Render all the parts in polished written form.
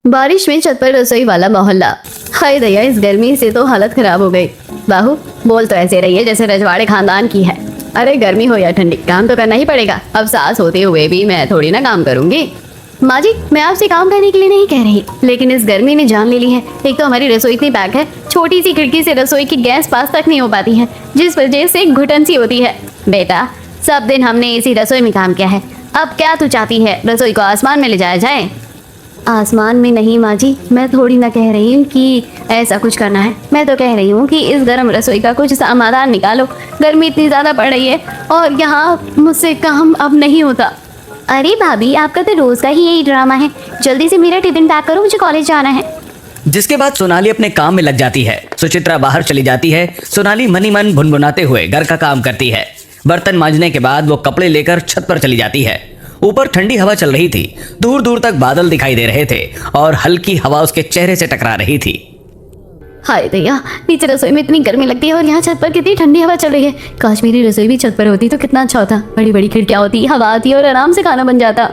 बारिश में छत पर रसोई वाला मोहल्ला। हाय दया, इस गर्मी से तो हालत खराब हो गई। बाहू बोल तो ऐसे रही है जैसे रजवाड़े खानदान की है। अरे गर्मी हो या ठंडी, काम तो करना ही पड़ेगा। अब सास होते हुए भी मैं थोड़ी ना काम करूंगी। माँ जी, मैं आपसे काम करने के लिए नहीं कह रही, लेकिन इस गर्मी ने जान ले ली है। एक तो हमारी रसोई इतनी पैक है, छोटी सी खिड़की से रसोई की गैस पास तक नहीं हो पाती है, जिस वजह से घुटन सी होती है। बेटा, सब दिन हमने इसी रसोई में काम किया है, अब क्या तू चाहती है रसोई को आसमान में ले जाया जाए? आसमान में नहीं माँ जी, मैं थोड़ी ना कह रही हूँ कि ऐसा कुछ करना है। मैं तो कह रही हूँ कि इस गर्म रसोई का कुछ समाधान निकालो। गर्मी इतनी ज़्यादा पड़ रही है और यहाँ मुझसे काम अब नहीं होता। अरे भाभी, आपका तो रोज़ का ही यही ड्रामा है। जल्दी से मेरा टिफिन पैक करो, मुझे कॉलेज जाना है। जिसके बाद सोनाली अपने काम में लग जाती है। सुचित्रा बाहर चली जाती है। सोनाली मनी मन भुनभुनाते हुए घर का काम करती है। बर्तन मांजने के बाद वो कपड़े लेकर छत पर चली जाती है। ऊपर ठंडी हवा चल रही थी, दूर दूर तक बादल दिखाई दे रहे थे और हल्की हवा उसके चेहरे से टकरा रही थी। हाय दैया, नीचे रसोई में इतनी गर्मी लगती है और यहाँ छत पर कितनी ठंडी हवा चल रही है। काश मेरी रसोई भी छत पर होती तो कितना अच्छा होता। बड़ी बड़ी खिड़कियाँ होती, हवा आती और आराम से खाना बन जाता।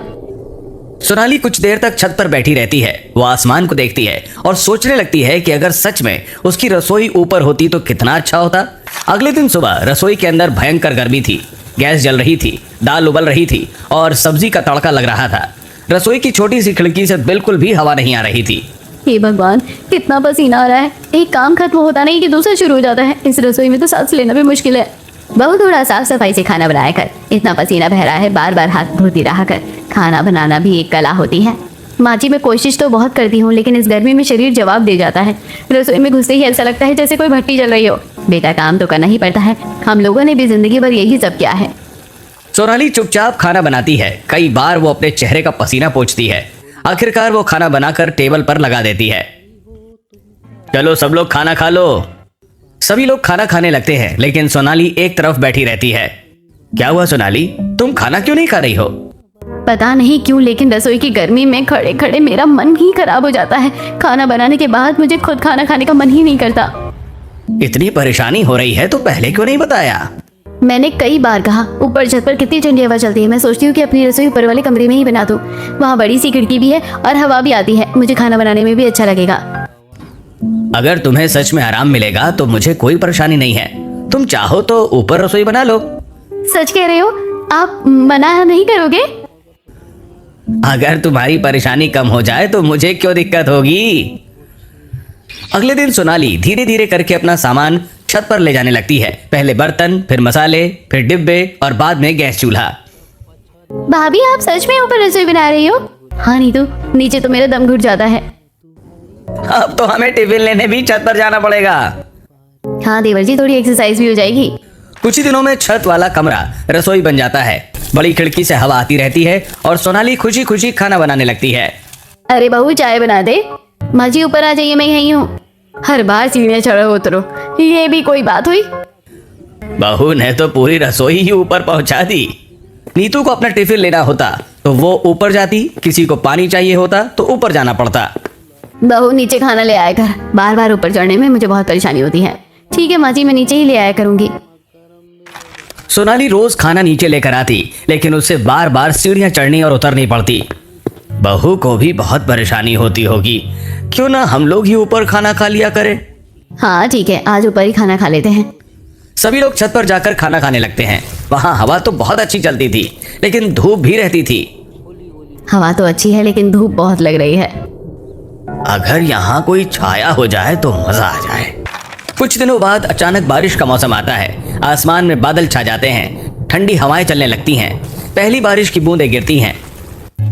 सोनाली कुछ देर तक छत पर बैठी रहती है। वो आसमान को देखती है और सोचने लगती है कि अगर सच में उसकी रसोई ऊपर होती तो कितना अच्छा होता। अगले दिन सुबह रसोई के अंदर भयंकर गर्मी थी। गैस जल रही थी, दाल उबल रही थी और सब्जी का तड़का लग रहा था। रसोई की छोटी सी खिड़की से बिल्कुल भी हवा नहीं आ रही थी। हे भगवान, कितना पसीना आ रहा है। एक काम खत्म होता नहीं कि दूसरा शुरू हो जाता है। इस रसोई में तो सांस लेना भी मुश्किल है। बहुत थोड़ा साफ सफाई से खाना बनाया कर। इतना पसीना बह रहा है, बार बार हाथ धोती रहा कर। खाना बनाना भी एक कला होती है। माँ जी, मैं कोशिश तो बहुत करती हूँ, लेकिन इस गर्मी में शरीर जवाब दे जाता है। रसोई में घुसते ही ऐसा लगता है जैसे कोई भट्टी जल रही हो। बेटा, काम तो करना ही पड़ता है। हम लोगों ने भी जिंदगी भर यही सब किया है। सोनाली चुपचाप खाना बनाती है। कई बार वो अपने चेहरे का पसीना पोंछती है। आखिरकार वो खाना बनाकर टेबल पर लगा देती है। चलो सब लोग खाना खा लो। सभी लोग खाना खाने लगते हैं, लेकिन सोनाली एक तरफ बैठी रहती है। क्या हुआ सोनाली, तुम खाना क्यों नहीं खा रही हो? पता नहीं क्यों, लेकिन रसोई की गर्मी में खड़े खड़े मेरा मन ही खराब हो जाता है। खाना बनाने के बाद मुझे खुद खाना खाने का मन ही नहीं करता। इतनी परेशानी हो रही है तो पहले क्यों नहीं बताया? मैंने कई बार कहा। ऊपर छत पर कितनी ठंडी हवा चलती है। मैं सोचती हूँ कि अपनी रसोई ऊपर वाले कमरे में ही बना दूँ। वहाँ बड़ी सी खिड़की भी है और हवा भी आती है। मुझे खाना बनाने में भी अच्छा लगेगा। अगर तुम्हें सच में आराम मिलेगा तो मुझे कोई परेशानी नहीं है। तुम चाहो तो ऊपर रसोई बना लो। सच कह रहे हो? आप मना नहीं करोगे? अगर तुम्हारी परेशानी कम हो जाए तो मुझे क्यों दिक्कत होगी। अगले दिन सोनाली धीरे धीरे करके अपना सामान छत पर ले जाने लगती है। पहले बर्तन, फिर मसाले, फिर डिब्बे और बाद में गैस चूल्हा। भाभी, आप सच में ऊपर रसोई बना रही हो? हाँ नहीं तो नीचे तो मेरा दम घुट जाता है। अब तो हमें टिफिन लेने भी छत पर जाना पड़ेगा। हाँ देवर जी, थोड़ी एक्सरसाइज भी हो जाएगी। कुछ ही दिनों में छत वाला कमरा रसोई बन जाता है। बड़ी खिड़की से हवा आती रहती है और सोनाली खुशी खुशी खाना बनाने लगती है। अरे बहू, चाय बना दे। माँ जी, ऊपर आ जाइए, मैं यहीं हूँ। हर बार सीढ़ियाँ चढ़ो उतरो, ये भी कोई बात हुई? बहू ने तो पूरी रसोई ही ऊपर पहुंचा दी। नीतू को अपना टिफिन लेना होता तो वो ऊपर जाती, किसी को पानी चाहिए होता तो ऊपर जाना पड़ता। बहू, नीचे खाना ले आया कर। बार बार ऊपर चढ़ने में मुझे बहुत परेशानी होती है। ठीक है माँ जी, मैं नीचे ही ले आया करूंगी। सोनाली रोज खाना नीचे लेकर आती, लेकिन उससे बार बार सीढ़ियां चढ़नी और उतरनी पड़ती। बहू को भी बहुत परेशानी होती होगी। क्यों ना हम लोग ही ऊपर खाना खा लिया करें? हाँ ठीक है, आज ऊपर ही खाना खा लेते हैं। सभी लोग छत पर जाकर खाना खाने लगते हैं। वहां हवा तो बहुत अच्छी चलती थी, लेकिन धूप भी रहती थी। हवा तो अच्छी है, लेकिन धूप बहुत लग रही है। अगर यहाँ कोई छाया हो जाए तो मजा आ जाए। कुछ दिनों बाद अचानक बारिश का मौसम आता है। आसमान में बादल छा जाते हैं, ठंडी हवाएं चलने लगती हैं। पहली बारिश की बूंदें गिरती हैं।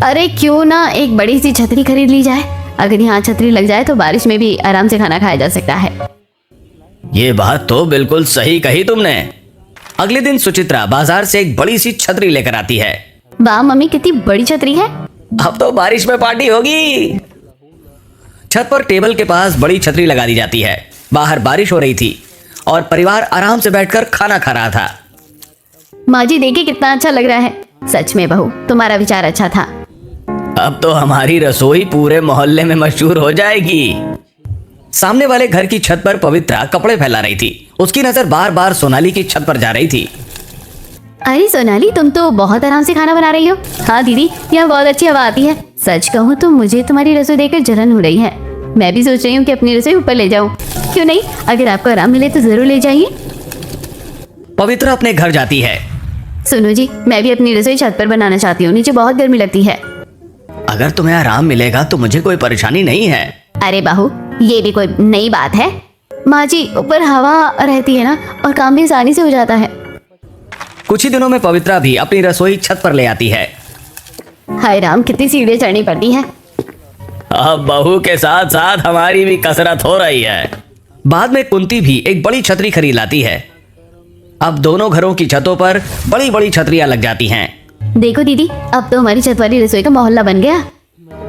अरे क्यों ना एक बड़ी सी छतरी खरीद ली जाए। अगर यहाँ छतरी लग जाए तो बारिश में भी आराम से खाना खाया जा सकता है। ये बात तो बिल्कुल सही कही तुमने। अगले दिन सुचित्रा बाजार से एक बड़ी सी छतरी लेकर आती है। वाह मम्मी, कितनी बड़ी छतरी है। अब तो बारिश में पार्टी होगी। छत पर टेबल के पास बड़ी छतरी लगा दी जाती है। बाहर बारिश हो रही थी और परिवार आराम से बैठकर खाना खा रहा था। माँ जी, देखिए कितना अच्छा लग रहा है। सच में बहू, तुम्हारा विचार अच्छा था। अब तो हमारी रसोई पूरे मोहल्ले में मशहूर हो जाएगी। सामने वाले घर की छत पर पवित्रा कपड़े फैला रही थी। उसकी नजर बार बार सोनाली की छत पर जा रही थी। अरे सोनाली, तुम तो बहुत आराम से खाना बना रही हो। हाँ दीदी, यहाँ बहुत अच्छी हवा आती है। सच कहूँ तो मुझे तुम्हारी रसोई देखकर जलन हो रही है। मैं भी सोच रही हूँ कि अपनी रसोई ऊपर ले जाऊँ। क्यों नहीं, अगर आपको आराम मिले तो जरूर ले जाइए। पवित्रा अपने घर जाती है। सुनो जी, मैं भी अपनी रसोई छत पर बनाना चाहती हूँ, नीचे बहुत गर्मी लगती है। अगर तुम्हें आराम मिलेगा तो मुझे कोई परेशानी नहीं है। अरे बहू, ये भी कोई नई बात है। माँ जी, ऊपर हवा रहती है ना, और काम भी आसानी से हो जाता है। कुछ ही दिनों में पवित्रा भी अपनी रसोई छत पर ले आती है। हाय राम, कितनी सीढ़ियाँ चढ़नी पड़ती हैं। अब बहू के साथ साथ हमारी भी कसरत हो रही है। बाद में कुंती भी एक बड़ी छतरी खरीद लाती है। अब दोनों घरों की छतों पर बड़ी बड़ी छतरियां लग जाती हैं। देखो दीदी, अब तो हमारी छत वाली रसोई का मोहल्ला बन गया।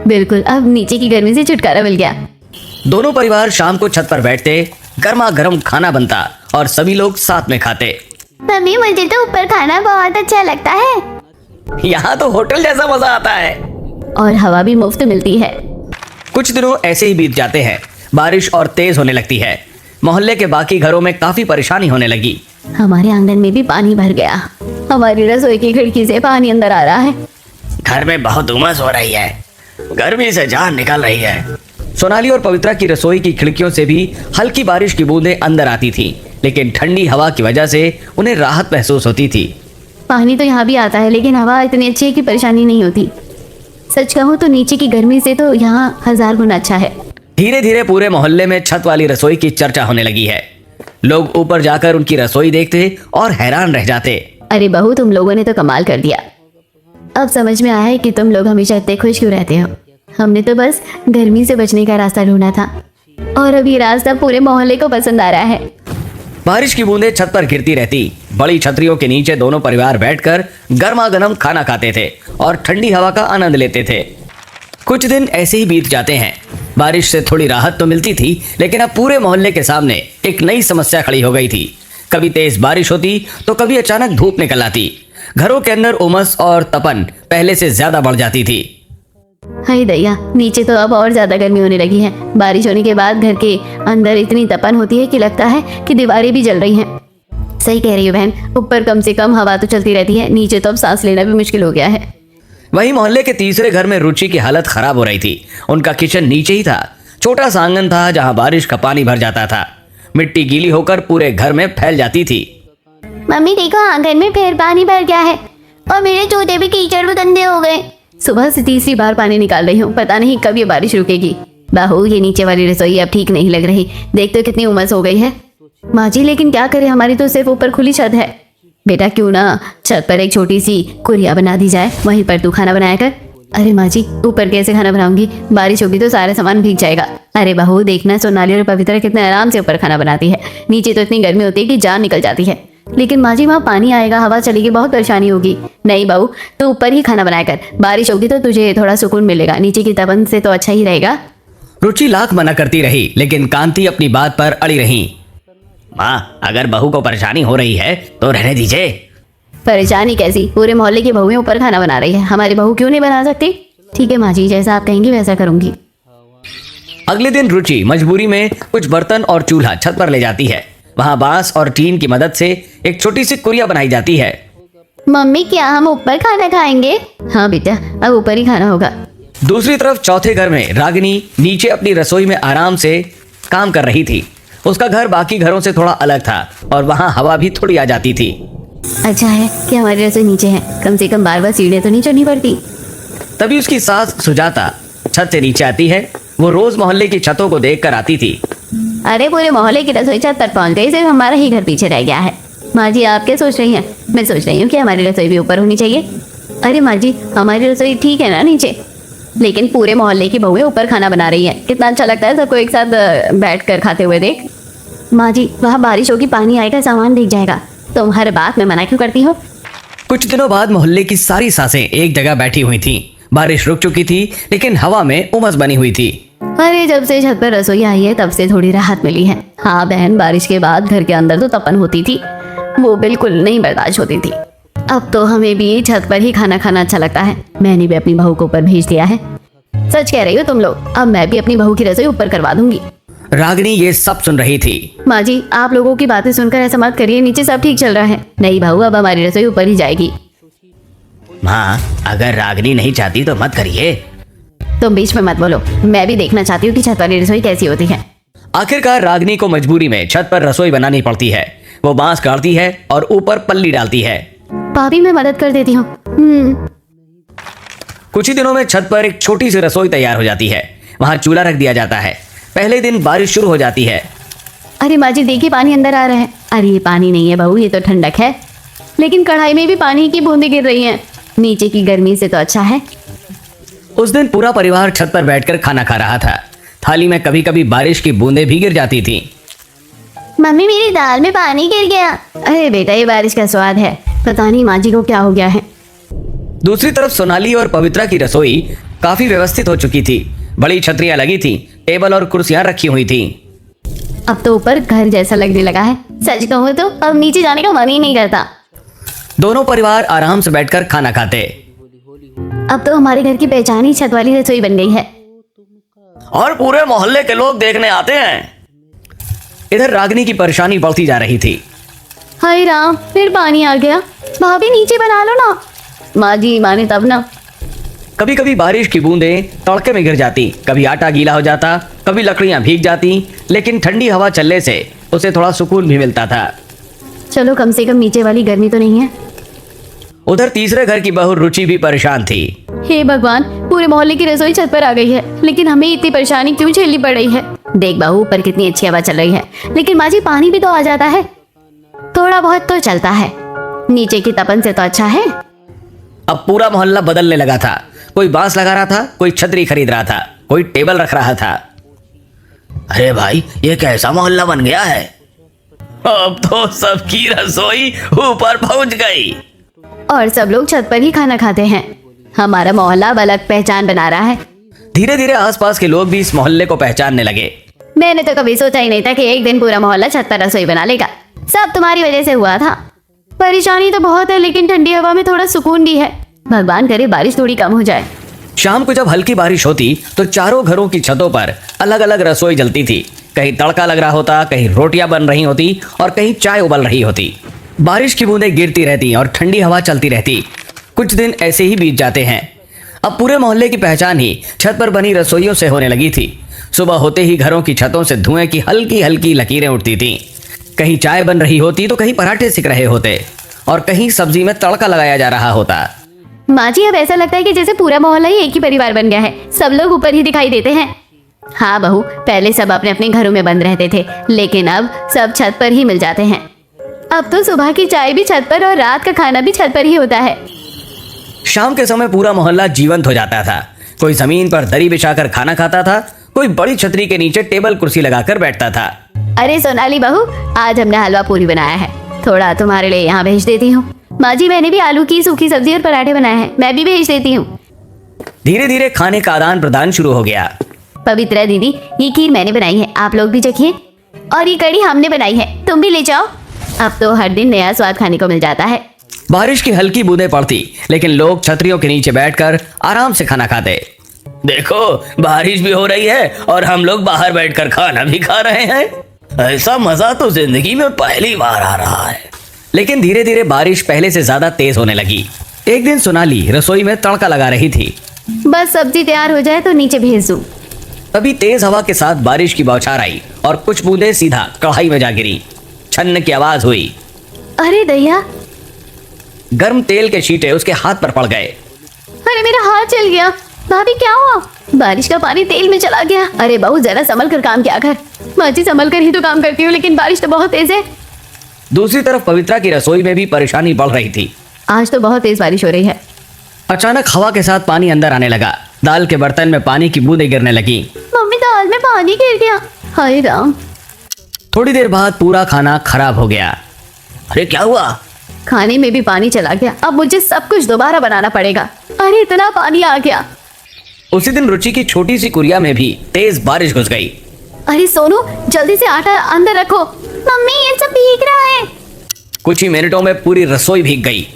बिल्कुल, अब नीचे की गर्मी से छुटकारा मिल गया। दोनों परिवार शाम को छत पर बैठते, गर्मा गर्म खाना बनता और सभी लोग साथ में खाते। मम्मी, मुझे तो ऊपर खाना बहुत अच्छा लगता है। यहाँ तो होटल जैसा मजा आता है और हवा भी मुफ्त मिलती है। कुछ दिनों ऐसे ही बीत जाते हैं। बारिश और तेज होने लगती है। मोहल्ले के बाकी घरों में काफी परेशानी होने लगी। हमारे आंगन में भी पानी भर गया। हमारी रसोई की खिड़की से पानी अंदर आ रहा है। घर में बहुत उमस हो रही है, गर्मी से जान निकल रही है। सोनाली और पवित्रा की रसोई की खिड़कियों से भी हल्की बारिश की बूंदें अंदर आती थी, लेकिन ठंडी हवा की वजह से उन्हें राहत महसूस होती थी। पानी तो यहाँ भी आता है, लेकिन हवा इतनी अच्छी है कि परेशानी नहीं होती। सच कहूँ तो नीचे की गर्मी से तो यहाँ 1000 गुना अच्छा है। धीरे धीरे पूरे मोहल्ले में छत वाली रसोई की चर्चा होने लगी है। लोग ऊपर जाकर उनकी रसोई देखते और हैरान रह जाते। अरे बहू, तुम लोगों ने तो कमाल कर दिया। अब समझ में आया है कि तुम लोग हमेशा इतने खुश क्यों रहते हो। हमने तो बस गर्मी से बचने का रास्ता ढूंढा था, और अब ये रास्ता पूरे मोहल्ले को पसंद आ रहा है। बारिश की बूंदें छत पर गिरती रहती। बड़ी छतरियों के नीचे दोनों परिवार बैठकर गर्मा गर्म खाना खाते थे और ठंडी हवा का आनंद लेते थे। कुछ दिन ऐसे ही बीत जाते हैं। बारिश से थोड़ी राहत तो मिलती थी, लेकिन अब पूरे मोहल्ले के सामने एक नई समस्या खड़ी हो गई थी। कभी तेज बारिश होती तो कभी अचानक धूप निकल आती। घरों के अंदर उमस और तपन पहले से ज्यादा बढ़ जाती थी। हाय दैया, नीचे तो अब और ज्यादा गर्मी होने लगी है। बारिश होने के बाद घर के अंदर इतनी तपन होती है कि लगता है कि दीवारें भी जल रही हैं। सही कह रही हो बहन, ऊपर कम से कम हवा तो चलती रहती है, नीचे तो अब सांस लेना भी मुश्किल हो गया है। वहीं मोहल्ले के तीसरे घर में रुचि की हालत खराब हो रही थी। उनका किचन नीचे ही था। छोटा सा आंगन था जहां बारिश का पानी भर जाता था। मिट्टी गीली होकर पूरे घर में फैल जाती थी। मम्मी देखो, आंगन में फिर पानी भर गया है, और मेरे जूते भी कीचड़ में गंदे हो गए। सुबह से तीसरी बार पानी निकाल रही हूँ, पता नहीं कब ये बारिश रुकेगी। बहू, ये नीचे वाली रसोई अब ठीक नहीं लग रही। देख तो कितनी उमस हो गई है। माँ जी, लेकिन क्या करें, हमारी तो सिर्फ ऊपर खुली छत है। बेटा, क्यों ना छत पर एक छोटी सी कुरिया बना दी जाए, वहीं पर तू खाना बनाया कर। अरे माँ जी, ऊपर कैसे खाना बनाऊंगी, बारिश होगी तो सारा सामान भीग जाएगा। अरे बहू, देखना सोनाली और पवित्रा कितने आराम से ऊपर खाना बनाती है। नीचे तो इतनी गर्मी होती है कि जान निकल जाती है। लेकिन माँ जी, वहाँ पानी आएगा, हवा चलेगी, बहुत परेशानी होगी। नहीं बहू, तो ऊपर ही खाना बनाया कर। बारिश होगी तो तुझे थोड़ा सुकून मिलेगा, नीचे की तपन से तो अच्छा ही रहेगा। रुचि लाख मना करती रही, लेकिन कांति अपनी बात पर अड़ी रही। माँ, अगर बहू को परेशानी हो रही है तो रहने दीजिए। परेशानी कैसी, पूरे मोहल्ले की बहुएं ऊपर खाना बना रही है, हमारी बहू क्यों नहीं बना सकती? ठीक है माँ जी, जैसा आप कहेंगी वैसा करूंगी। अगले दिन रुचि मजबूरी में कुछ बर्तन और चूल्हा छत पर ले जाती है। वहां बांस और टीन की मदद से एक छोटी सी कुरिया बनाई जाती है। मम्मी, क्या हम ऊपर खाना खाएंगे? हाँ बेटा, अब ऊपर ही खाना होगा। दूसरी तरफ चौथे घर में रागिनी नीचे अपनी रसोई में आराम से काम कर रही थी। उसका घर बाकी घरों से थोड़ा अलग था और वहां हवा भी थोड़ी आ जाती थी। अच्छा है कि हमारी रसोई नीचे है, कम से कम बार बार सीढ़ियाँ तो नहीं चढ़नी पड़ती। तभी उसकी सास सुजाता छत से नीचे आती है। वो रोज मोहल्ले की छतों को देख कर आती थी। अरे, पूरे मोहल्ले की रसोई छत पर पहुंच गई, सिर्फ हमारा ही घर पीछे रह गया है। माँ जी, आप क्या सोच रही हैं? मैं सोच रही हूँ कि हमारी रसोई भी ऊपर होनी चाहिए। अरे माँ जी, हमारी रसोई ठीक है ना नीचे, लेकिन पूरे मोहल्ले की बहुएं ऊपर खाना बना रही हैं। कितना अच्छा लगता है सबको एक साथ बैठ कर खाते हुए देख। माँ जी, वहाँ बारिश होगी, पानी आएगा, सामान भीग जाएगा। तुम हर बात में मना क्यों करती हो? कुछ दिनों बाद मोहल्ले की सारी सासें एक जगह बैठी हुई थीं। बारिश रुक चुकी थी, लेकिन हवा में उमस बनी हुई थी। अरे, जब से छत पर रसोई आई है तब से थोड़ी राहत मिली है। हाँ बहन, बारिश के बाद घर के अंदर तो तपन होती थी, वो बिल्कुल नहीं बर्दाश्त होती थी। अब तो हमें भी छत पर ही खाना खाना अच्छा लगता है। मैंने भी अपनी बहू को ऊपर भेज दिया है। सच कह रही हो तुम लोग, अब मैं भी अपनी बहू की रसोई ऊपर करवा दूंगी। रागिनी ये सब सुन रही थी। माँ जी, आप लोगों की बातें सुनकर ऐसा मत करिए, नीचे सब ठीक चल रहा है। नहीं बहू, अब हमारी रसोई ऊपर ही जाएगी। माँ, अगर रागिनी नहीं चाहती तो मत करिए। तुम बीच में मत बोलो, मैं भी देखना चाहती हूँ कि छत वाली रसोई कैसी होती है। आखिरकार रागनी को मजबूरी में छत पर रसोई बनानी पड़ती है। वो बांस काटती है और ऊपर पल्ली डालती है। भाभी मैं मदद कर देती हूँ। कुछ ही दिनों में छत पर एक छोटी सी रसोई तैयार हो जाती है। वहां चूल्हा रख दिया जाता है। पहले दिन बारिश शुरू हो जाती है। अरे माँ जी देखिए, पानी अंदर आ रहा है। अरे ये पानी नहीं है बहू, ये तो ठंडक है। लेकिन कढ़ाई में भी पानी की बूंदें गिर रही हैं। नीचे की गर्मी से तो अच्छा है। उस दिन पूरा परिवार छत पर बैठकर खाना खा रहा था। थाली में कभी कभी बारिश की बूंदें भी गिर जाती थी। मम्मी मेरी दाल में पानी गिर गया। अरे बेटा ये बारिश का स्वाद है, पता नहीं माँ जी को क्या हो गया है। दूसरी तरफ सोनाली और पवित्रा की रसोई काफी व्यवस्थित हो चुकी थी। बड़ी छतरियां लगी थी, टेबल और कुर्सियां रखी हुई थी। अब तो ऊपर घर जैसा लगने लगा है। सच कहूँ तो अब नीचे जाने का मन ही नहीं करता। दोनों परिवार आराम से बैठकर खाना खाते। अब तो हमारे घर की पहचान ही छत वाली रसोई बन गई है। और पूरे मोहल्ले के लोग देखने आते हैं। इधर रागनी की परेशानी बढ़ती जा रही थी। हाय राम, फिर पानी आ गया। भाभी नीचे बना लो ना। माँ जी माने तब ना। कभी कभी बारिश की बूंदें तड़के में गिर जाती, कभी आटा गीला हो जाता, कभी लकड़ियां भीग जाती, लेकिन ठंडी हवा चलने से उसे थोड़ा सुकून भी मिलता था। चलो कम से कम नीचे वाली गर्मी तो नहीं है। उधर तीसरे घर की बहू रुचि भी परेशान थी। हे भगवान, पूरे मोहल्ले की रसोई छत पर आ गई है, लेकिन हमें इतनी परेशानी क्यों झेलनी पड़ रही है। देख बहू, ऊपर कितनी अच्छी हवा चल रही है, लेकिन माँ जी पानी भी तो आ जाता है। थोड़ा बहुत तो चलता है, नीचे की तपन से तो अच्छा है। अब पूरा मोहल्ला बदलने लगा था। कोई बांस लगा रहा था, कोई छतरी खरीद रहा था, कोई टेबल रख रहा था। अरे भाई, ये कैसा मोहल्ला बन गया है। अब तो सबकी रसोई ऊपर पहुंच गई और सब लोग छत पर ही खाना खाते हैं। हमारा मोहल्ला अब अलग पहचान बना रहा है। धीरे धीरे आसपास के लोग भी इस मोहल्ले को पहचानने लगे। मैंने तो कभी सोचा ही नहीं था कि एक दिन पूरा मोहल्ला छत पर रसोई बना लेगा। सब तुम्हारी वजह से हुआ था। परेशानी तो बहुत है, लेकिन ठंडी हवा में थोड़ा सुकून भी है। भगवान करे बारिश थोड़ी कम हो जाए। शाम को जब हल्की बारिश होती तो चारों घरों की छतों पर अलग अलग रसोई जलती थी। कहीं तड़का लग रहा होता, कहीं रोटियां बन रही होती और कहीं चाय उबल रही होती। बारिश की बूंदें गिरती रहती और ठंडी हवा चलती रहती। कुछ दिन ऐसे ही बीत जाते हैं। अब पूरे मोहल्ले की पहचान ही छत पर बनी रसोइयों से होने लगी थी। सुबह होते ही घरों की छतों से धुएं की हल्की हल्की लकीरें उठती थीं। कहीं चाय बन रही होती तो कहीं पराठे सिक रहे होते और कहीं सब्जी में तड़का लगाया जा रहा होता। माँ जी अब ऐसा लगता है कि जैसे पूरा मोहल्ला ही एक ही परिवार बन गया है। सब लोग ऊपर ही दिखाई देते हैं। हाँ बहू, पहले सब अपने अपने घरों में बंद रहते थे, लेकिन अब सब छत पर ही मिल जाते हैं। अब तो सुबह की चाय भी छत पर और रात का खाना भी छत पर ही होता है। शाम के समय पूरा मोहल्ला जीवंत हो जाता था। कोई जमीन पर दरी बिछाकर खाना खाता था, कोई बड़ी छतरी के नीचे टेबल कुर्सी लगाकर बैठता था। अरे सोनाली बहू, आज हमने हलवा पूरी बनाया है, थोड़ा तुम्हारे लिए यहाँ भेज देती हूँ। माँ जी मैंने भी आलू की सूखी सब्जी और पराठे बनाए हैं, मैं भी भेज देती हूँ। धीरे धीरे खाने का आदान प्रदान शुरू हो गया। पवित्रा दीदी, ये खीर मैंने बनाई है, आप लोग भी चखिए। और ये कढ़ी हमने बनाई है, तुम भी ले जाओ। अब तो हर दिन नया स्वाद खाने को मिल जाता है। बारिश की हल्की बूंदें पड़ती, लेकिन लोग छतरियों के नीचे बैठकर आराम से खाना खाते। देखो, बारिश भी हो रही है और हम लोग बाहर बैठकर खाना भी खा रहे हैं। ऐसा मजा तो जिंदगी में पहली बार आ रहा है। लेकिन धीरे धीरे बारिश पहले से ज्यादा तेज होने लगी। एक दिन सोनाली रसोई में तड़का लगा रही थी। बस सब्जी तैयार हो जाए तो नीचे भेज दूं। तभी तेज हवा के साथ बारिश की बौछार आई और कुछ बूंदें सीधा कढ़ाई में जा गिरी। छन्न की आवाज हुई। अरे दैया, गर्म तेल के छींटे उसके हाथ पर पड़ गए। अरे मेरा हाथ जल गया। भाभी क्या हुआ? बारिश का पानी तेल में चला गया। अरे बहू जरा संभल कर काम किया कर। माँ जी संभल कर ही तो काम करती हूँ, लेकिन बारिश तो बहुत तेज है। दूसरी तरफ पवित्रा की रसोई में भी परेशानी बढ़ रही थी। आज तो बहुत तेज बारिश हो रही है। अचानक हवा के साथ पानी अंदर आने लगा। दाल के बर्तन में पानी की बूंदें गिरने लगी। मम्मी दाल में पानी गिर गया। हाय राम। थोड़ी देर बाद पूरा खाना खराब हो गया। अरे क्या हुआ? खाने में भी पानी चला गया। अब मुझे सब कुछ दोबारा बनाना पड़ेगा। अरे इतना पानी आ गया। उसी दिन रुचि की छोटी सी कुरिया में भी तेज बारिश घुस गई। अरे सोनू, जल्दी से आटा अंदर रखो। मम्मी ये सब भीग रहा है। कुछ ही मिनटों में पूरी रसोई भीग गई।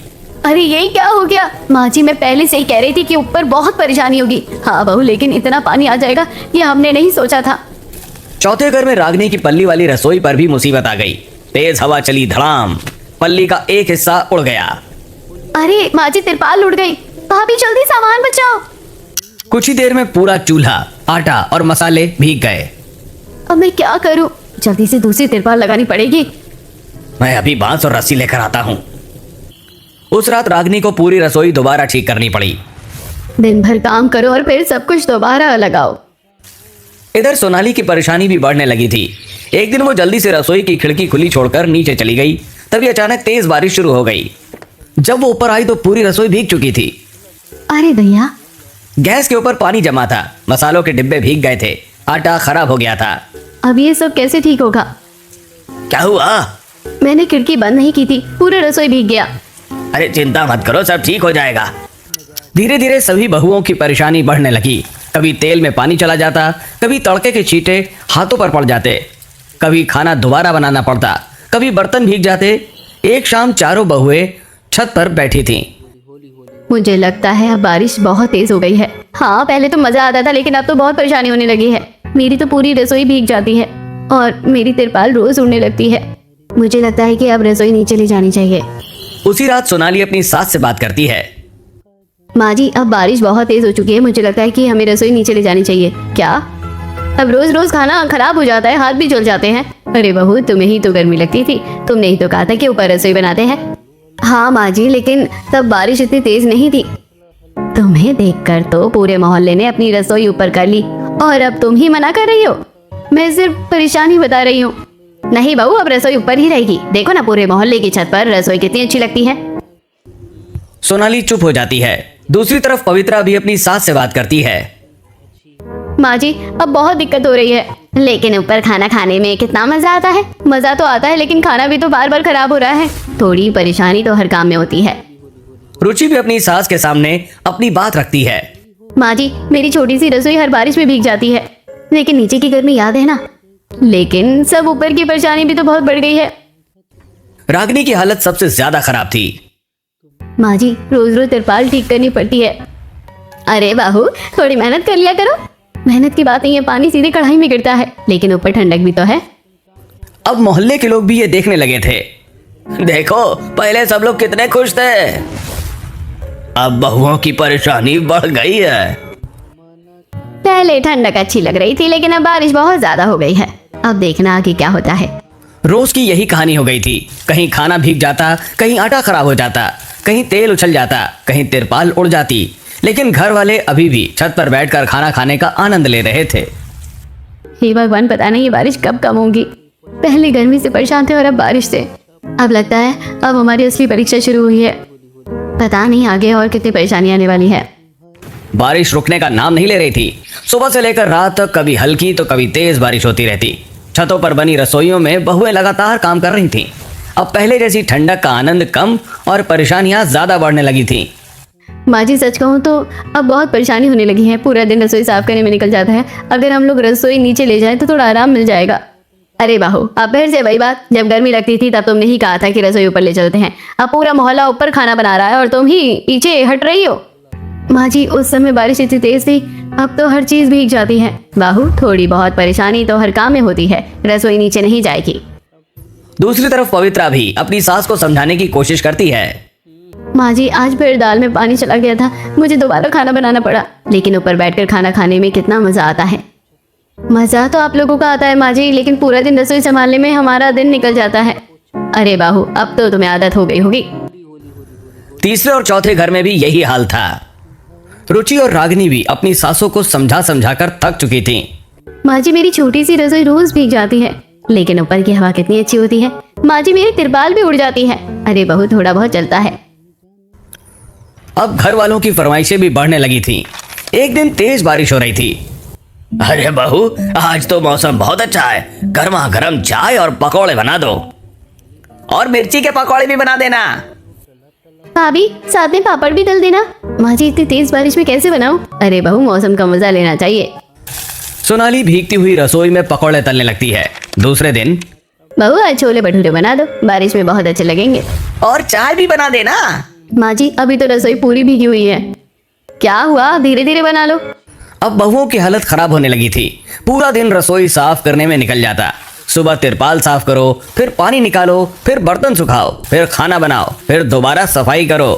अरे ये क्या हो गया? माँ जी मैं पहले से ही कह रही थी कि ऊपर बहुत परेशानी होगी। हाँ बहू, लेकिन इतना पानी आ जाएगा ये हमने नहीं सोचा था। चौथे घर में रागनी की पल्ली वाली रसोई पर भी मुसीबत आ गई। तेज हवा चली, धड़ाम, पल्ली का एक हिस्सा उड़ गया। अरे माँ जी तिरपाल उड़ गई। भाभी जल्दी सामान बचाओ। कुछ ही देर में पूरा चूल्हा, आटा और मसाले भीग गए। अब मैं क्या करूं? जल्दी से दूसरी तिरपाल लगानी पड़ेगी। मैं अभी बांस और रस्सी लेकर आता हूँ। उस रात रागिनी को पूरी रसोई दोबारा ठीक करनी पड़ी। दिन भर काम करो और फिर सब कुछ दोबारा लगाओ। इधर सोनाली की परेशानी भी बढ़ने लगी थी। एक दिन वो जल्दी से रसोई की खिड़की खुली छोड़कर नीचे चली गई। तभी अचानक तेज बारिश शुरू हो गई। जब वो ऊपर आई तो पूरी रसोई भीग चुकी थी। अरे भैया, गैस के ऊपर पानी जमा था, मसालों के डिब्बे भीग गए थे, आटा खराब हो गया था। अब ये सब कैसे ठीक होगा? क्या हुआ? मैंने खिड़की बंद नहीं की थी, पूरा रसोई भीग गया। अरे चिंता मत करो, सब ठीक हो जाएगा। धीरे धीरे सभी बहुओं की परेशानी बढ़ने लगी। कभी तेल में पानी चला जाता, कभी तड़के के छींटे हाथों पर पड़ जाते, कभी खाना दोबारा बनाना पड़ता, कभी बर्तन भीग जाते। एक शाम चारों बहुएं छत पर बैठी थीं। मुझे लगता है अब बारिश बहुत तेज हो गई है। हाँ, पहले तो मजा आता था, लेकिन अब तो बहुत परेशानी होने लगी है। मेरी तो पूरी रसोई भीग जाती है और मेरी तिरपाल रोज उड़ने लगती है। मुझे लगता है कि अब रसोई नीचे ले जानी चाहिए। उसी रात सोनाली अपनी सास से बात करती है। माँ जी, अब बारिश बहुत तेज हो चुकी है, मुझे लगता है कि हमें रसोई नीचे ले जानी चाहिए। क्या? अब रोज रोज खाना खराब हो जाता है, हाथ भी जल जाते हैं। अरे बहू, तुम्हें ही तो गर्मी लगती थी, तुमने ही तो कहा था कि ऊपर रसोई बनाते हैं। हाँ माँ जी, लेकिन तब बारिश इतनी तेज नहीं थी। तुम्हें देखकर तो पूरे मोहल्ले ने अपनी रसोई ऊपर कर ली और अब तुम ही मना कर रही हो। मैं सिर्फ परेशानी बता रही हूँ। नहीं बहू, अब रसोई ऊपर ही रहेगी। देखो ना, पूरे मोहल्ले की छत पर रसोई कितनी अच्छी लगती है। सोनाली चुप हो जाती है। दूसरी तरफ पवित्रा भी अपनी सास से बात करती है। माँ जी, अब बहुत दिक्कत हो रही है। लेकिन ऊपर खाना खाने में कितना मजा आता है। मजा तो आता है, लेकिन खाना भी तो बार बार खराब हो रहा है। थोड़ी परेशानी तो हर काम में होती है। रुचि भी अपनी सास के सामने अपनी बात रखती है। माँ जी, मेरी छोटी सी रसोई हर बारिश में भीग जाती है, लेकिन नीचे की गर्मी याद है ना। लेकिन सब ऊपर की परेशानी भी तो बहुत बढ़ गई है। रागिनी की हालत सबसे ज्यादा खराब थी। माँ जी, रोज रोज तिरपाल ठीक करनी पड़ती है। अरे बाहू, थोड़ी मेहनत कर लिया करो। मेहनत की बात नहीं है, पानी सीधे कढ़ाई में गिरता है, लेकिन ऊपर ठंडक भी तो है। अब मोहल्ले के लोग भी ये देखने लगे थे। देखो, पहले सब लोग कितने खुश थे, अब बहुओं की परेशानी बढ़ गई है। पहले ठंडक अच्छी लग रही थी, लेकिन अब बारिश बहुत ज्यादा हो गई है। अब देखना आगे क्या होता है। रोज की यही कहानी हो गई थी। कहीं खाना भीग जाता, कहीं आटा खराब हो जाता, कहीं तेल उछल जाता, कहीं तिरपाल उड़ जाती। लेकिन घर वाले अभी भी छत पर बैठकर खाना खाने का आनंद ले रहे थे। हे भगवान, पता नहीं ये बारिश कब कम होगी। पहले गर्मी से परेशान थे और अब बारिश से। अब लगता है अब हमारी असली परीक्षा शुरू हुई है। पता नहीं आगे और कितनी परेशानी आने वाली है। बारिश रुकने का नाम नहीं ले रही थी। सुबह से लेकर रात तक कभी हल्की तो कभी तेज बारिश होती रहती। छतों पर बनी रसोइयों में बहुएं लगातार काम कर रही थीं। अब पहले जैसी ठंडक का आनंद कम और परेशानियां ज्यादा बढ़ने लगी थीं। माँ जी, सच कहूँ तो अब बहुत परेशानी होने लगी है। पूरा दिन रसोई साफ करने में निकल जाता है। अगर हम लोग रसोई नीचे ले जाएं तो थोड़ा आराम मिल जाएगा। अरे बाहू, अब फिर से वही बात। जब गर्मी लगती थी तब तुमने ही कहा था कि रसोई ऊपर ले चलते हैं। अब पूरा मोहल्ला ऊपर खाना बना रहा है और तुम ही पीछे हट रही हो। माँ जी, उस समय बारिश इतनी तेज थी, अब तो हर चीज भीग जाती है। बाहू, थोड़ी बहुत परेशानी तो हर काम में होती है, रसोई नीचे नहीं जाएगी। दूसरी तरफ पवित्रा भी अपनी सास को समझाने की कोशिश करती है। माँ जी, आज फिर दाल में पानी चला गया था, मुझे दोबारा खाना बनाना पड़ा। लेकिन ऊपर बैठकर खाना खाने में कितना मजा आता है। मजा तो आप लोगों का आता है माँ जी, लेकिन पूरा दिन रसोई संभालने में हमारा दिन निकल जाता है। अरे बाहू, अब तो तुम्हें आदत हो गई होगी। तीसरे और चौथे घर में भी यही हाल था। रुचि और रागिनी भी अपनी सासों को समझा समझा कर थक चुकी थीं। माँ जी, मेरी छोटी सी रसोई रोज भीग जाती है, लेकिन ऊपर की हवा कितनी अच्छी होती है। माँ जी, मेरी तिरपाल भी उड़ जाती है। अरे बहू, थोड़ा बहुत चलता है। अब घर वालों की फरमाइशें भी बढ़ने लगी थीं। एक दिन तेज बारिश हो रही थी। अरे बहू, आज तो मौसम बहुत अच्छा है, गर्मा गर्म चाय और पकौड़े बना दो, और मिर्ची के पकौड़े भी बना देना। भाभी, साथ में पापड़ भी तल देना। माँ जी, इतनी तेज बारिश में कैसे बनाऊं? अरे बहू, मौसम का मजा लेना चाहिए। सोनाली भीगती हुई रसोई में पकौड़े तलने लगती है। दूसरे दिन, बहू, आज छोले भटूरे बना दो, बारिश में बहुत अच्छे लगेंगे। और चाय भी बना देना। माँ जी, अभी तो रसोई पूरी भीगी हुई है। क्या हुआ? धीरे धीरे बना लो। अब बहुओं की हालत खराब होने लगी थी। पूरा दिन रसोई साफ करने में निकल जाता। सुबह तिरपाल साफ करो, फिर पानी निकालो, फिर बर्तन सुखाओ, फिर खाना बनाओ, फिर दोबारा सफाई करो।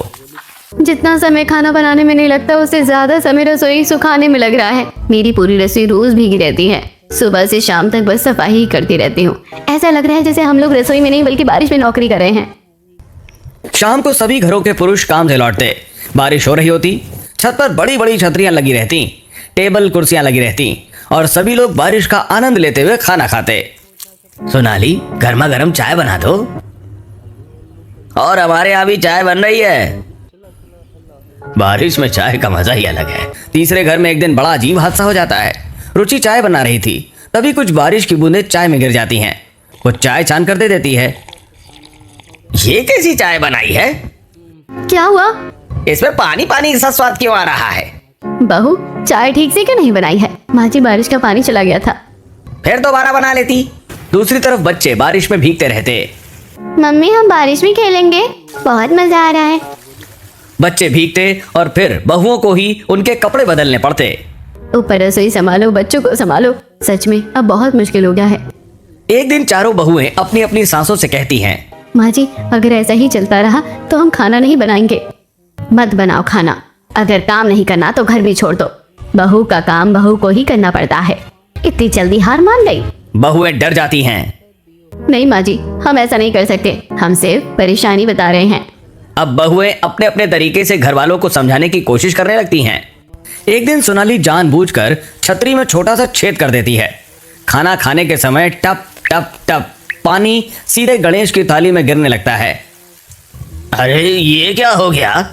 जितना समय खाना बनाने में नहीं लगता उससे ज्यादा समय रसोई सुखाने में लग रहा है। मेरी पूरी रसोई रोज भीगी रहती है। सुबह से शाम तक बस सफाई ही करती रहती हूँ। ऐसा लग रहा है जैसे हम लोग रसोई में नहीं बल्कि बारिश में नौकरी कर रहे हैं। शाम को सभी घरों के पुरुष काम से लौटते। बारिश हो रही होती, छत पर बड़ी बड़ी छतरियां लगी रहती, टेबल कुर्सियां लगी रहती और सभी लोग बारिश का आनंद लेते हुए खाना खाते। सोनाली, गर्मा गर्म चाय बना दो। और हमारे यहाँ भी चाय बन रही है। बारिश में चाय का मजा ही अलग है। तीसरे घर में एक दिन बड़ा अजीब हादसा हो जाता है। रुचि चाय बना रही थी, तभी कुछ बारिश की बूंदें चाय में गिर जाती हैं। वो चाय छान कर दे देती है। ये कैसी चाय बनाई है? क्या हुआ? इसमें पानी पानी सा स्वाद क्यों आ रहा है? बहू, चाय ठीक से क्यों नहीं बनाई है? माँ जी, बारिश का पानी चला गया था। फिर दोबारा बना लेती। दूसरी तरफ बच्चे बारिश में भीगते रहते। मम्मी, हम बारिश में खेलेंगे, बहुत मजा आ रहा है। बच्चे भीगते और फिर बहुओं को ही उनके कपड़े बदलने पड़ते। ऊपर रसोई संभालो, बच्चों को संभालो, सच में अब बहुत मुश्किल हो गया है। एक दिन चारों बहुएं अपनी अपनी सासों से कहती हैं, माँ जी, अगर ऐसा ही चलता रहा तो हम खाना नहीं बनाएंगे। मत बनाओ खाना। अगर काम नहीं करना तो घर भी छोड़ दो। बहू का काम बहू को ही करना पड़ता है। इतनी जल्दी हार मान गई? बहुएं डर जाती हैं। नहीं माँ जी, हम ऐसा नहीं कर सकते। हम सिर्फ परेशानी बता रहे हैं। अब बहुएं अपने अपने तरीके से घर वालों को समझाने की कोशिश करने लगती हैं। एक दिन सोनाली जानबूझकर छतरी में छोटा सा छेद कर देती है। खाना खाने के समय टप टप टप पानी सीधे गणेश की थाली में गिरने लगता है। अरे ये क्या हो गया?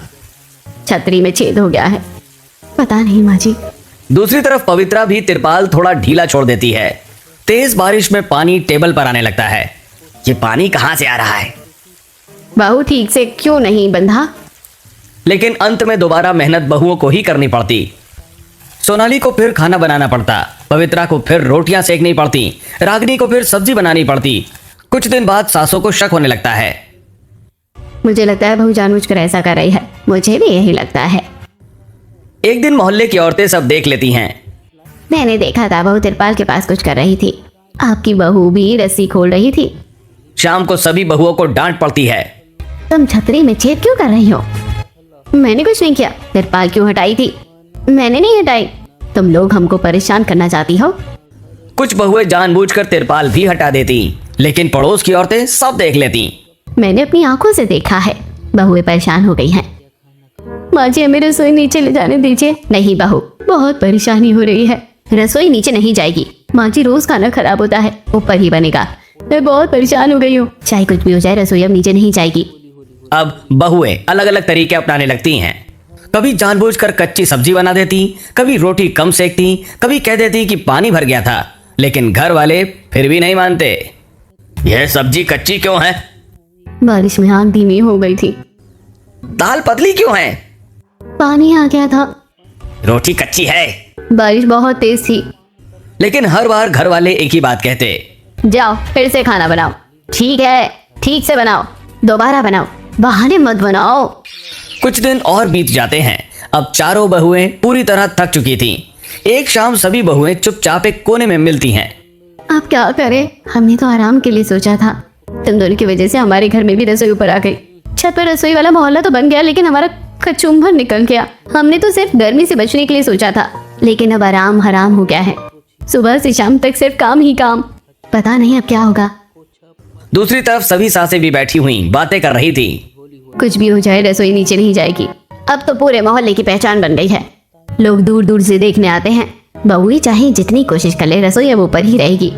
छतरी में छेद हो गया है। पता नहीं माँ जी। दूसरी तरफ पवित्रा भी तिरपाल थोड़ा ढीला छोड़ देती है। तेज बारिश में पानी टेबल पर आने लगता है। ये पानी कहां से आ रहा है? बहू ठीक से क्यों नहीं बंधा? लेकिन अंत में दोबारा मेहनत बहुओं को ही करनी पड़ती। सोनाली को फिर खाना बनाना पड़ता, पवित्रा को फिर रोटियां सेकनी पड़ती, रागिनी को फिर सब्जी बनानी पड़ती। कुछ दिन बाद सासों को शक होने लगता है। मुझे लगता है बहू जानबूझकर ऐसा कर रही है। मुझे भी यही लगता है। एक दिन मोहल्ले की औरतें सब देख लेती हैं। मैंने देखा था बहू तिरपाल के पास कुछ कर रही थी। आपकी बहू भी रस्सी खोल रही थी। शाम को सभी बहुओं को डांट पड़ती है। तुम छतरी में छेद क्यों कर रही हो? मैंने कुछ नहीं किया। तिरपाल क्यों हटाई थी? मैंने नहीं हटाई। तुम लोग हमको परेशान करना चाहती हो। कुछ बहुएं जानबूझकर तिरपाल भी हटा देती, लेकिन पड़ोस की औरतें सब देख लेती। मैंने अपनी आंखों से देखा है। बहुएं परेशान हो गई हैं। माँ जी, हमें रसोई नीचे ले जाने दीजिए। नहीं बहू, बहुत परेशानी हो रही है। रसोई नीचे नहीं जाएगी। माँ जी, रोज खाना खराब होता है, ऊपर ही बनेगा। मैं बहुत परेशान हो गई हूँ। चाहे कुछ भी हो जाए, रसोई अब नीचे नहीं जाएगी। अब बहुएं अलग अलग तरीके अपनाने लगती हैं। कभी जानबूझकर कच्ची सब्जी बना देती, कभी रोटी कम सेकती, कभी कह देती कि पानी भर गया था। लेकिन घर वाले फिर भी नहीं मानते। यह सब्जी कच्ची क्यों है? बारिश में आग धीमी हो गई थी। दाल पतली क्यों है? पानी आ गया था। रोटी कच्ची है। बारिश बहुत तेज थी। लेकिन हर बार घर वाले एक ही बात कहते, जाओ फिर से खाना बनाओ। ठीक है, ठीक से बनाओ, दोबारा बनाओ, बहाने मत बनाओ। कुछ दिन और बीत जाते हैं। अब चारों बहुएं पूरी तरह थक चुकी थीं। एक शाम सभी बहुएं चुपचाप एक कोने में मिलती हैं। अब क्या करें? हमने तो आराम के लिए सोचा था। तुम दोनों की वजह से हमारे घर में भी रसोई ऊपर आ गई। छत पर रसोई वाला मोहल्ला तो बन गया, लेकिन हमारा कचुम्बर निकल गया। हमने तो सिर्फ गर्मी से बचने के लिए सोचा था, लेकिन अब आराम हराम हो गया है। सुबह से शाम तक सिर्फ काम ही काम। पता नहीं अब क्या होगा। दूसरी तरफ सभी सासें भी बैठी हुई बातें कर रही थी। कुछ भी हो जाए, रसोई नीचे नहीं जाएगी। अब तो पूरे मोहल्ले की पहचान बन गई है। लोग दूर दूर से देखने आते हैं। बहू चाहे जितनी कोशिश कर ले, रसोई अब ऊपर ही रहेगी।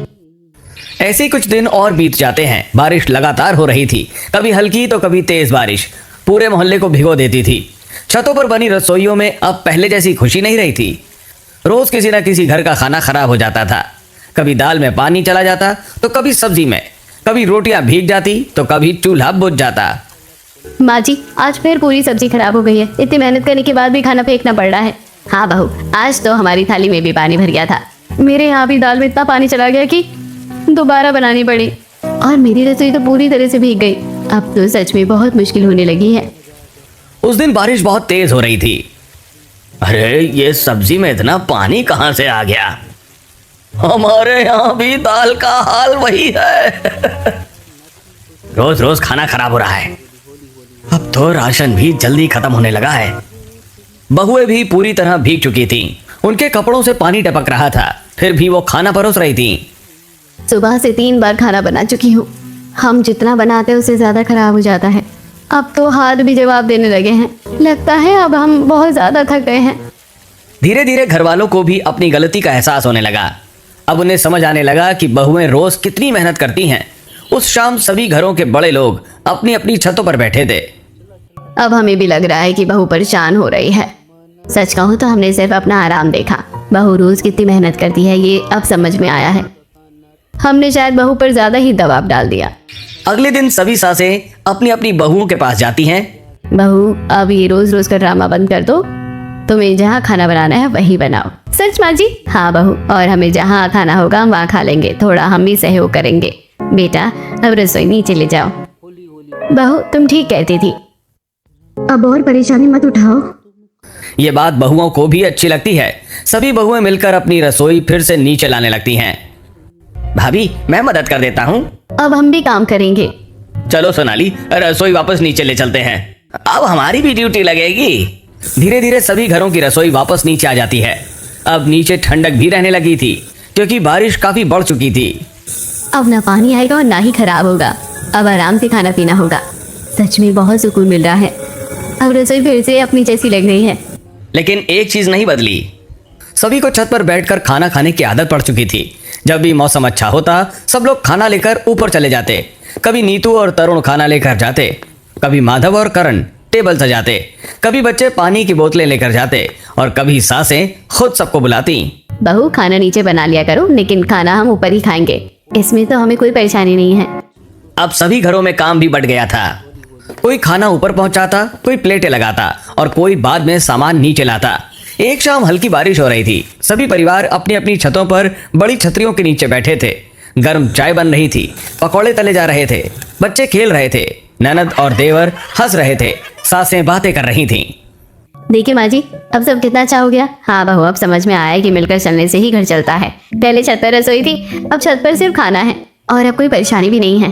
ऐसे कुछ दिन और बीत जाते हैं। बारिश लगातार हो रही थी, कभी हल्की तो कभी तेज बारिश पूरे मोहल्ले को भिगो देती थी। छतों पर बनी रसोइयों में अब पहले जैसी खुशी नहीं रही थी। रोज किसी न किसी घर का खाना खराब हो जाता था। कभी दाल में पानी चला जाता तो कभी सब्जी में, कभी रोटियां भीग जाती तो कभी चूल्हा बुझ जाता। माँ जी, आज फिर पूरी सब्जी खराब हो गई है। इतनी मेहनत करने के बाद भी खाना फेंकना पड़ रहा है। हाँ बहू, आज तो हमारी थाली में भी पानी भर गया था। मेरे यहाँ भी दाल में इतना पानी चला गया कि दोबारा बनानी पड़ी, और मेरी रसोई तो पूरी तरह से भीग गई। अब तो सच में बहुत मुश्किल होने लगी है। उस दिन बारिश बहुत तेज हो रही थी। अरे ये सब्जी में इतना पानी कहाँ से आ गया? हमारे यहाँ भी दाल का हाल वही है। रोज रोज खाना खराब हो रहा है। अब तो राशन भी जल्दी खत्म होने लगा है। बहुएं भी पूरी तरह भीग चुकी थीं। उनके कपड़ों से पानी टपक रहा था, फिर भी वो खाना परोस रही थीं। सुबह से 3 बार खाना बना चुकी हूँ। हम जितना बनाते हैं उससे ज़्यादा खराब हो जाता है। अब तो हाथ भी जवाब देने लगे हैं। लगता है अब हम बहुत ज़्यादा थक गए हैं। धीरे धीरे घर वालों को भी अपनी गलती का एहसास होने लगा। अब उन्हें समझ आने लगा कि बहुएं रोज कितनी मेहनत करती हैं। उस शाम सभी घरों के बड़े लोग अपनी अपनी छतों पर बैठे थे। अब हमें भी लग रहा है कि बहू परेशान हो रही है। सच कहूँ तो हमने सिर्फ अपना आराम देखा। बहू रोज कितनी मेहनत करती है ये अब समझ में आया है। हमने शायद बहू पर ज्यादा ही दबाव डाल दिया। अगले दिन सभी सासें अपनी अपनी बहुओं के पास जाती हैं। बहू अब ये रोज रोज का ड्रामा बंद कर दो। तुम्हें जहाँ खाना बनाना है वही बनाओ। सच माँ जी? हाँ बहू, और हमें जहाँ खाना होगा हम वहाँ खा लेंगे। थोड़ा हम भी सहयोग करेंगे। बेटा अब रसोई नीचे ले जाओ। बहू तुम ठीक कहती थी। अब और परेशानी मत उठाओ। ये बात बहुओं को भी अच्छी लगती है। सभी बहुएं मिलकर अपनी रसोई फिर से नीचे लाने लगती हैं। भाभी मैं मदद कर देता हूँ। अब हम भी काम करेंगे। चलो सोनाली, रसोई वापस नीचे ले चलते हैं। अब हमारी भी ड्यूटी लगेगी। धीरे धीरे सभी घरों की रसोई वापस नीचे आ जाती है। अब नीचे ठंडक भी रहने लगी थी क्योंकि बारिश काफी बढ़ चुकी थी। अब ना पानी आएगा और ना ही खराब होगा। अब आराम से खाना पीना होगा। सच में बहुत सुकून मिल रहा है। अब रसोई फिर से अपनी जैसी लग रही है। लेकिन एक चीज नहीं बदली। सभी को छत पर बैठकर खाना खाने की आदत पड़ चुकी थी। जब भी मौसम अच्छा होता सब लोग खाना लेकर ऊपर चले जाते। कभी नीतू और तरुण खाना लेकर जाते, कभी माधव और करण टेबल सजाते, कभी बच्चे पानी की बोतलें लेकर जाते और कभी सासें खुद सबको बुलाती। बहू खाना नीचे बना लिया करो, लेकिन खाना हम ऊपर ही खाएंगे। इसमें तो हमें कोई परेशानी नहीं है। अब सभी घरों में काम भी बढ़ गया था। कोई खाना ऊपर पहुंचाता, कोई प्लेटें लगाता और कोई बाद में सामान नीचे लाता। एक शाम हल्की बारिश हो रही थी। सभी परिवार अपनी अपनी छतों पर बड़ी छतरियों के नीचे बैठे थे। गर्म चाय बन रही थी, पकौड़े तले जा रहे थे, बच्चे खेल रहे थे, ननद और देवर हंस रहे थे, सासें बातें कर रही थीं। देखिए माँ जी, अब सब कितना अच्छा हो गया। हाँ बहू, अब समझ में आया है कि मिलकर चलने से ही घर चलता है। पहले छत पर रसोई थी, अब छत पर सिर्फ खाना है और अब कोई परेशानी भी नहीं है।